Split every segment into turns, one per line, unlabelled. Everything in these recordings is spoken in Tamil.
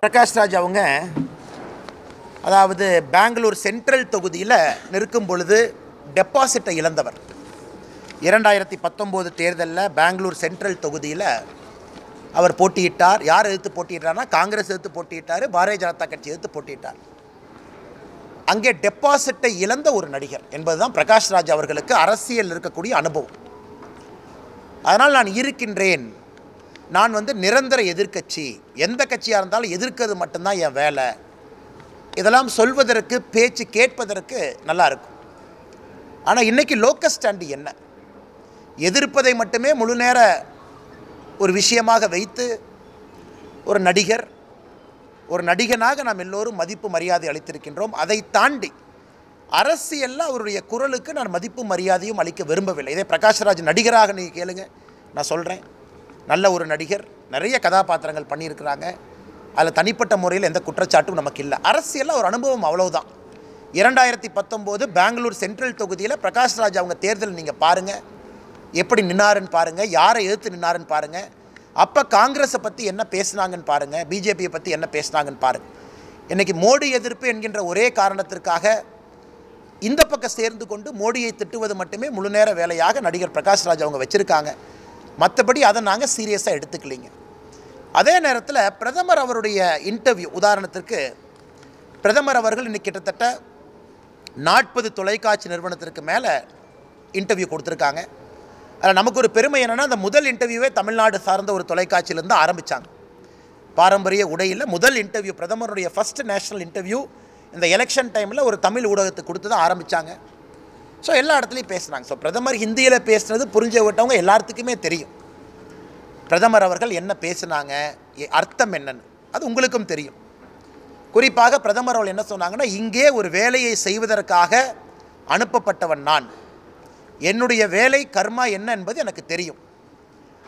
பிரகாஷ் ராஜ் அவங்க அதாவது பெங்களூர் சென்ட்ரல் தொகுதியில் நிற்கும் பொழுது டெபாசிட்டை இழந்தவர். 2019 தேர்தலில் பெங்களூர் சென்ட்ரல் தொகுதியில் அவர் போட்டியிட்டார். யார் எதிர்த்து போட்டியிட்டார்னா காங்கிரஸ் எதிர்த்து போட்டியிட்டார், பாரதிய ஜனதா கட்சி எதிர்த்து போட்டியிட்டார். அங்கே டெபாசிட்டை இழந்த ஒரு நடிகர் என்பதுதான் பிரகாஷ் ராஜ் அவர்களுக்கு அரசியல் இருக்கக்கூடிய அனுபவம். அதனால் நான் இருக்கின்றேன், நான் நிரந்தர எதிர்க்கட்சி, எந்த கட்சியாக இருந்தாலும் எதிர்க்கிறது மட்டும்தான் என் வேலை, இதெல்லாம் சொல்வதற்கு பேச்சு கேட்பதற்கு நல்லா இருக்கும். ஆனால் இன்றைக்கி லோக்கல் ஸ்டாண்டு என்ன, எதிர்ப்பதை மட்டுமே முழு நேர ஒரு விஷயமாக வைத்து ஒரு நடிகர், ஒரு நடிகனாக நாம் எல்லோரும் மதிப்பு மரியாதை அளித்திருக்கின்றோம். அதை தாண்டி அரசியலில் அவருடைய குரலுக்கு நான் மதிப்பு மரியாதையும் அளிக்க விரும்பவில்லை. இதே பிரகாஷ் ராஜ் நடிகராக நீங்கள் கேளுங்க, நான் சொல்கிறேன், நல்ல ஒரு நடிகர், நிறைய கதாபாத்திரங்கள் பண்ணியிருக்கிறாங்க, அதில் தனிப்பட்ட முறையில் எந்த குற்றச்சாட்டும் நமக்கு இல்லை. அரசியலில் ஒரு அனுபவம் அவ்வளவுதான். 2019 பெங்களூர் சென்ட்ரல் தொகுதியில் பிரகாஷ் ராஜ் அவங்க தேர்தல் நீங்கள் பாருங்கள், எப்படி நின்னாருன்னு பாருங்கள், யாரை எதிர்த்து நின்னாருன்னு பாருங்கள், அப்போ காங்கிரஸை பற்றி என்ன பேசினாங்கன்னு பாருங்கள், பிஜேபியை பற்றி என்ன பேசினாங்கன்னு பாருங்கள். இன்றைக்கி மோடி எதிர்ப்பு என்கின்ற ஒரே காரணத்திற்காக இந்த பக்கம் சேர்ந்து கொண்டு மோடியை திட்டுவது மட்டுமே முழு நேர வேலையாக நடிகர் பிரகாஷ் ராஜ் அவங்க வச்சுருக்காங்க. மற்றபடி அதை நாங்கள் சீரியஸாக எடுத்துக்கலிங்க. அதே நேரத்தில் பிரதமர் அவருடைய இன்டர்வியூ, உதாரணத்திற்கு பிரதமர் அவர்கள் இன்றைக்கி கிட்டத்தட்ட 40 தொலைக்காட்சி நிறுவனத்திற்கு மேலே இன்டர்வியூ கொடுத்துருக்காங்க. அதில் நமக்கு ஒரு பெருமை என்னென்னா, அந்த முதல் இன்டர்வியூவே தமிழ்நாடு சார்ந்த ஒரு தொலைக்காட்சியிலேருந்து ஆரம்பித்தாங்க. பாரம்பரிய உடையில் முதல் இன்டர்வியூ, பிரதமருடைய ஃபஸ்ட் நேஷ்னல் இன்டர்வியூ இந்த எலெக்ஷன் டைமில் ஒரு தமிழ் ஊடகத்துக்கு கொடுத்து தான் ஆரம்பித்தாங்க. ஸோ எல்லா இடத்துலையும் பேசுனாங்க. ஸோ பிரதமர் ஹிந்தியில் பேசுனது புரிஞ்ச விட்டவங்க எல்லாத்துக்குமே தெரியும். பிரதமர் அவர்கள் என்ன பேசுனாங்க, அர்த்தம் என்னன்னு அது உங்களுக்கும் தெரியும். குறிப்பாக பிரதமர் அவர்கள் என்ன சொன்னாங்கன்னா, இங்கே ஒரு வேலையை செய்வதற்காக அனுப்பப்பட்டவன் நான், என்னுடைய வேலை கர்மா என்ன என்பது எனக்கு தெரியும்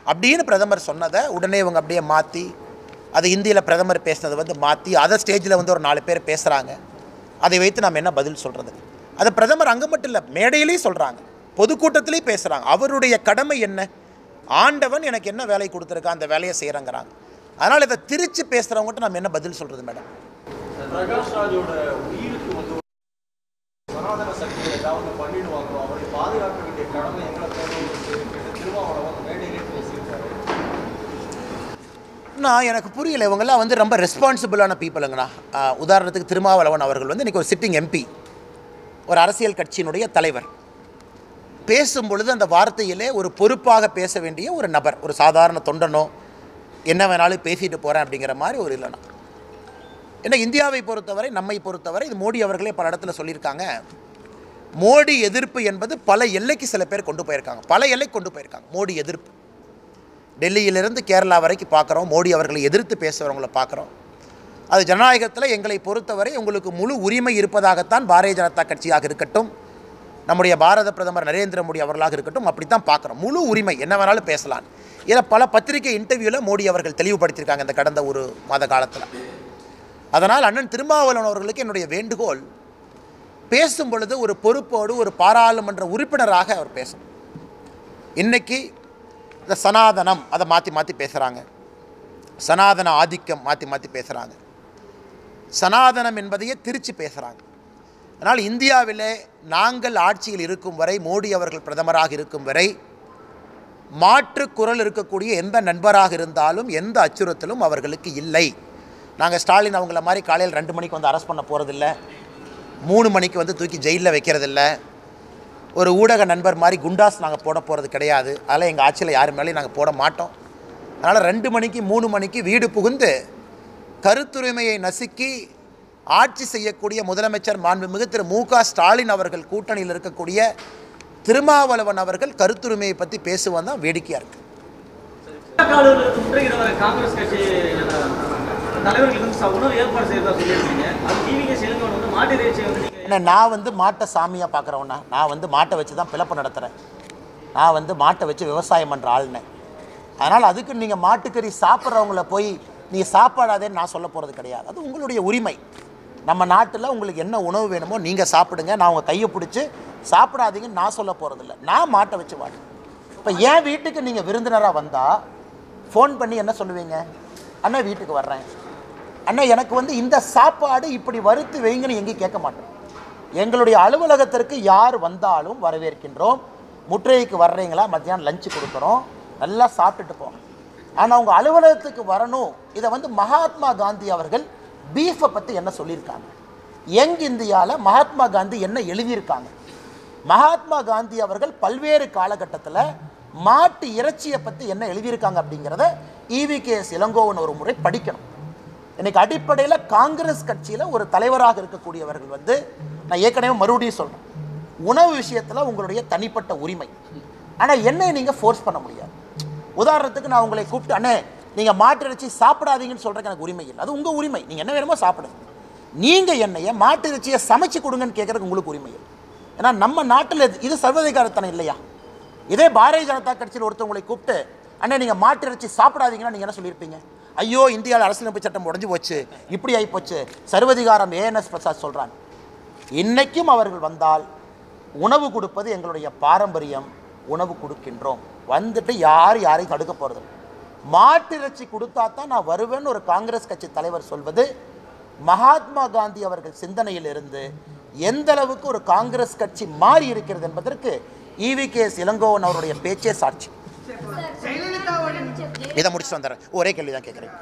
அப்படின்னு பிரதமர் சொன்னதை உடனே இவங்க அப்படியே மாற்றி, அது ஹிந்தியில் பிரதமர் பேசுனதை மாற்றி அதை ஸ்டேஜில் ஒரு 4 பேர் பேசுகிறாங்க. அதை வைத்து நாம் என்ன பதில் சொல்கிறது? அது பிரதமர் அங்கே மட்டும் இல்லை, மேடையிலையும் சொல்கிறாங்க, பொதுக்கூட்டத்திலையும் பேசுகிறாங்க. அவருடைய கடமை என்ன, ஆண்டவன் எனக்கு என்ன வேலை கொடுத்துருக்கா, அந்த வேலையை செய்கிறேங்கிறாங்க. அதனால் இதை திரிச்சு பேசுகிறவங்ககிட்ட நம்ம என்ன பதில் சொல்கிறது? மேடம்,
பிரகாஷ் ராஜோட உயிருக்கு சனாதன சக்தி ஏதாவது பண்ணிடுவாங்க, அவரை பாதுகாக்க வேண்டிய கடமை எங்களை திருமாவளவன் மேடையிலே பேசியிருக்காரு.
நான் எனக்கு புரியல, இவங்கெல்லாம் ரொம்ப ரெஸ்பான்சிபிளான பீப்புளுங்கண்ணா. உதாரணத்துக்கு திருமாவளவன் அவர்கள் இன்றைக்கி ஒரு சிட்டிங் எம்பி, ஒரு அரசியல் கட்சியினுடைய தலைவர், பேசும் பொழுது அந்த வார்த்தையிலே ஒரு பொறுப்பாக பேச வேண்டிய ஒரு நபர், ஒரு சாதாரண தொண்டனோ என்ன வேணாலும் பேசிட்டு போகிறேன் அப்படிங்கிற மாதிரி ஒரு இல்லைனா. ஏன்னா இந்தியாவை பொறுத்தவரை, நம்மை பொறுத்தவரை, இது மோடி அவர்களே பல இடத்துல சொல்லியிருக்காங்க, மோடி எதிர்ப்பு என்பது பல எல்லைக்கு சில பேர் கொண்டு போயிருக்காங்க, பல எல்லைக்கு கொண்டு போயிருக்காங்க மோடி எதிர்ப்பு. டெல்லியிலிருந்து கேரளா வரைக்கும் பார்க்குறோம், மோடி அவர்களை எதிர்த்து பேசுகிறவங்கள பார்க்குறோம். அது ஜனநாயகத்தில் எங்களை பொறுத்தவரை உங்களுக்கு முழு உரிமை இருப்பதாகத்தான் பாரதிய ஜனதா கட்சியாக இருக்கட்டும், நம்முடைய பாரத பிரதமர் நரேந்திர மோடி அவர்களாக இருக்கட்டும், அப்படித்தான் பார்க்குறோம். முழு உரிமை, என்ன வேணாலும் பேசலாம். இதில் பல பத்திரிகை இன்டர்வியூவில் மோடி அவர்கள் தெளிவுபடுத்தியிருக்காங்க இந்த கடந்த ஒரு மாத காலத்தில். அதனால் அண்ணன் திருமாவளவன் அவர்களுக்கு என்னுடைய வேண்டுகோள், பேசும் பொழுது ஒரு பொறுப்போடு ஒரு பாராளுமன்ற உறுப்பினராக அவர் பேசணும். இன்றைக்கி இந்த சனாதனம் அதை மாற்றி மாற்றி பேசுகிறாங்க, சனாதன ஆதிக்கம் மாற்றி மாற்றி பேசுகிறாங்க, சனாதனம் என்பதையே திரிச்சு பேசுகிறாங்க. அதனால் இந்தியாவிலே நாங்கள் ஆட்சியில் இருக்கும் வரை, மோடி அவர்கள் பிரதமராக இருக்கும் வரை, மாற்று குரல் இருக்கக்கூடிய எந்த நண்பராக இருந்தாலும் எந்த அச்சுறுத்தலும் அவர்களுக்கு இல்லை. நாங்கள் ஸ்டாலின் அவங்கள மாதிரி காலையில் 2 மணிக்கு அரெஸ்ட் பண்ண போகிறதில்ல, 3 மணிக்கு தூக்கி ஜெயிலில் வைக்கிறதில்ல, ஒரு ஊடக நண்பர் மாதிரி குண்டாஸ் நாங்கள் போட போகிறது கிடையாது. அதனால் எங்கள் ஆட்சியில் யார் மேலேயும் நாங்கள் போட மாட்டோம். அதனால் 2 மணிக்கு 3 மணிக்கு வீடு புகுந்து கருத்துரிமையை நசுக்கி ஆட்சி செய்யக்கூடிய முதலமைச்சர் மாண்புமிகு திரு மு.க. ஸ்டாலின் அவர்கள் கூட்டணியில் இருக்கக்கூடிய திருமாவளவன் அவர்கள் கருத்துரிமையை பற்றி பேசுவது தான் வேடிக்கையாக இருக்குது. நான் மாட்டை சாமியாக பார்க்குறவனா, நான் மாட்டை வச்சு தான் பிளப்பு நடத்துகிறேன், நான் மாட்டை வச்சு விவசாயம் பண்ணுற ஆளுனேன். அதனால் அதுக்கு நீங்கள் மாட்டுக்கறி சாப்பிட்றவங்கள போய் நீ சாப்பாடாதேன்னு நான் சொல்ல போகிறது கிடையாது. அது உங்களுடைய உரிமை. நம்ம நாட்டில் உங்களுக்கு என்ன உணவு வேணுமோ நீங்கள் சாப்பிடுங்க, நான் உங்கள் கையை பிடிச்சி சாப்பிடாதீங்கன்னு நான் சொல்ல போகிறதில்ல. நான் மாட்டை வச்சு வாடுறேன். இப்போ என் வீட்டுக்கு நீங்கள் விருந்தினராக வந்தால் ஃபோன் பண்ணி என்ன சொல்லுவீங்க? அண்ணா வீட்டுக்கு வர்றேன், அண்ணா எனக்கு வந்து இந்த சாப்பாடு இப்படி வறுத்து வைங்கன்னு எங்கேயும் கேட்க மாட்டோம். எங்களுடைய அலுவலகத்திற்கு யார் வந்தாலும் வரவேற்கின்றோம். முற்றுகைக்கு வர்றீங்களா, மத்தியானம் லஞ்சு கொடுக்குறோம், நல்லா சாப்பிட்டுட்டு போங்க. ஆனால் உங்கள் அலுவலகத்துக்கு வரணும். இதை வந்து மகாத்மா காந்தி அவர்கள் பீஃபை பற்றி என்ன சொல்லியிருக்காங்க, யங் இந்தியாவில் மகாத்மா காந்தி என்ன எழுதியிருக்காங்க, மகாத்மா காந்தி அவர்கள் பல்வேறு காலகட்டத்தில் மாட்டு இறைச்சியை பற்றி என்ன எழுதியிருக்காங்க அப்படிங்கிறத EVKS இளங்கோவன் ஒரு முறை படிக்கணும். இன்னைக்கு அடிப்படையில் காங்கிரஸ் கட்சியில் ஒரு தலைவராக இருக்கக்கூடியவர்கள் வந்து, நான் ஏற்கனவே மறுபடியும் சொல்கிறேன், உணவு விஷயத்தில் உங்களுடைய தனிப்பட்ட உரிமை. ஆனால் என்னை நீங்கள் ஃபோர்ஸ் பண்ண முடியாது. உதாரணத்துக்கு நான் உங்களை கூப்பிட்டு, அண்ணே நீங்கள் மாட்டு இறைச்சி சாப்பிடாதீங்கன்னு சொல்கிறதுக்கு எனக்கு உரிமை இல்லை. அது உங்கள் உரிமை, நீங்கள் என்ன வேணுமோ சாப்பிடுங்க. நீங்கள் என்னைய மாட்டு இறைச்சியை சமைச்சு கொடுங்கன்னு கேட்குறதுக்கு உங்களுக்கு உரிமை இல்லை. ஏன்னா நம்ம நாட்டில் இது சர்வதிகாரத்தனம் இல்லையா? இதே பாரதிய ஜனதா கட்சியில் ஒருத்தவங்களை கூப்பிட்டு, அண்ணே நீங்கள் மாட்டு இறைச்சி சாப்பிடாதீங்கன்னா நீங்கள் என்ன சொல்லியிருப்பீங்க? ஐயோ இந்தியாவில் அரசியலமைப்பு சட்டம் உடஞ்சி போச்சு, இப்படி ஆகிப்போச்சு, சர்வதிகாரம் ANS பிரசாத் சொல்கிறாங்க. இன்றைக்கும் அவர்கள் வந்தால் உணவு கொடுப்பது எங்களுடைய பாரம்பரியம், உணவு கொடுக்கின்றோம். வந்துட்டு யாரையும் தடுக்க போகிறது. மாட்டு இறைச்சி கொடுத்தா தான் நான் வருவேன்னு ஒரு காங்கிரஸ் கட்சி தலைவர் சொல்வது மகாத்மா காந்தி அவர்கள் சிந்தனையில் இருந்து எந்த அளவுக்கு ஒரு காங்கிரஸ் கட்சி மாறி இருக்கிறது என்பதற்கு EVKS இளங்கோவன் அவருடைய பேச்சே சாட்சி. இதை முடிச்சுட்டு வந்துடுறேன். ஒரே கேள்வி தான் கேட்குறேன்.